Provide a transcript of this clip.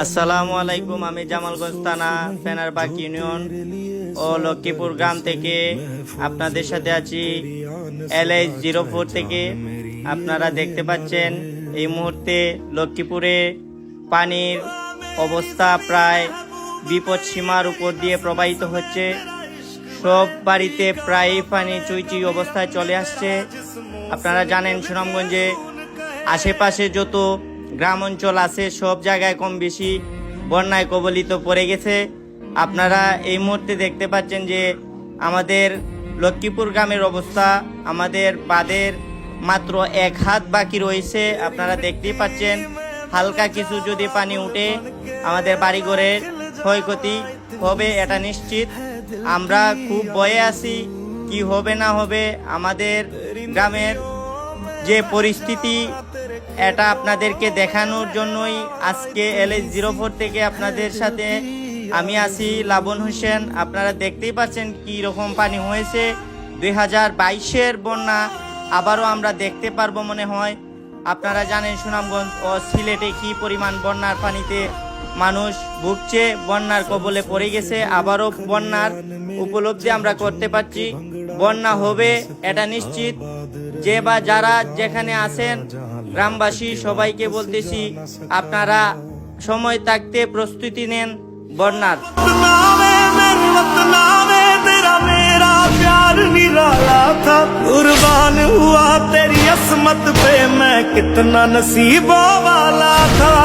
আসসালামু আলাইকুম। আমি জামালগঞ্জ থানা ফেনারবাগ ইউনিয়ন ও লক্ষ্মীপুর গ্রাম থেকে আপনাদের সাথে আছি। LH04 থেকে আপনারা দেখতে পাচ্ছেন এই মুহূর্তে লক্ষ্মীপুরে পানির অবস্থা প্রায় বিপদ সীমার উপর দিয়ে প্রবাহিত হচ্ছে। সব বাড়িতে প্রায় পানি চুইচুই অবস্থায় চলে আসছে। আপনারা জানেন সুনামগঞ্জে আশেপাশে যত গ্রাম অঞ্চল আছে সব জায়গায় কম বেশি বন্যায় কবলিত পড়ে গেছে। আপনারা এই মুহূর্তে দেখতে পাচ্ছেন যে আমাদের লক্ষ্মীপুর গ্রামের অবস্থা, আমাদের বাঁধের মাত্র 1 হাত বাকি রয়েছে। আপনারা দেখতেই পাচ্ছেন হালকা কিছু যদি পানি উঠে আমাদের বাড়িঘরের ক্ষয়ক্ষতি হবে, এটা নিশ্চিত। আমরা খুব ভয়ে আছি কি হবে না হবে। আমাদের গ্রামের যে পরিস্থিতি এটা আপনাদেরকে দেখানোর জন্যই আজকে LH04 থেকে আপনাদের সাথে আমি আছি, লাবণ হোসেন। আপনারা দেখতেই পাচ্ছেন কি রকম পানি হয়েছে। 2022-এর বন্যা আবারও আমরা দেখতে পারবো মনে হয়। আপনারা জানেন সুনামগঞ্জ ও সিলেটে কি পরিমাণ বন্যার পানিতে মানুষ ভুগছে, বন্যার কবলে পড়ে গেছে। আবারও বন্যার উপলব্ধি আমরা করতে পারছি। বন্যা হবে এটা নিশ্চিত। যে বা যারা যেখানে আছেন গ্রামবাসী সবাইকে বলতেছি আপনারা সময় থাকতে প্রস্তুতি নেন বন্যার। कुर्बान हुआ तेरी असमत पे मैं कितना नसीबों वाला था।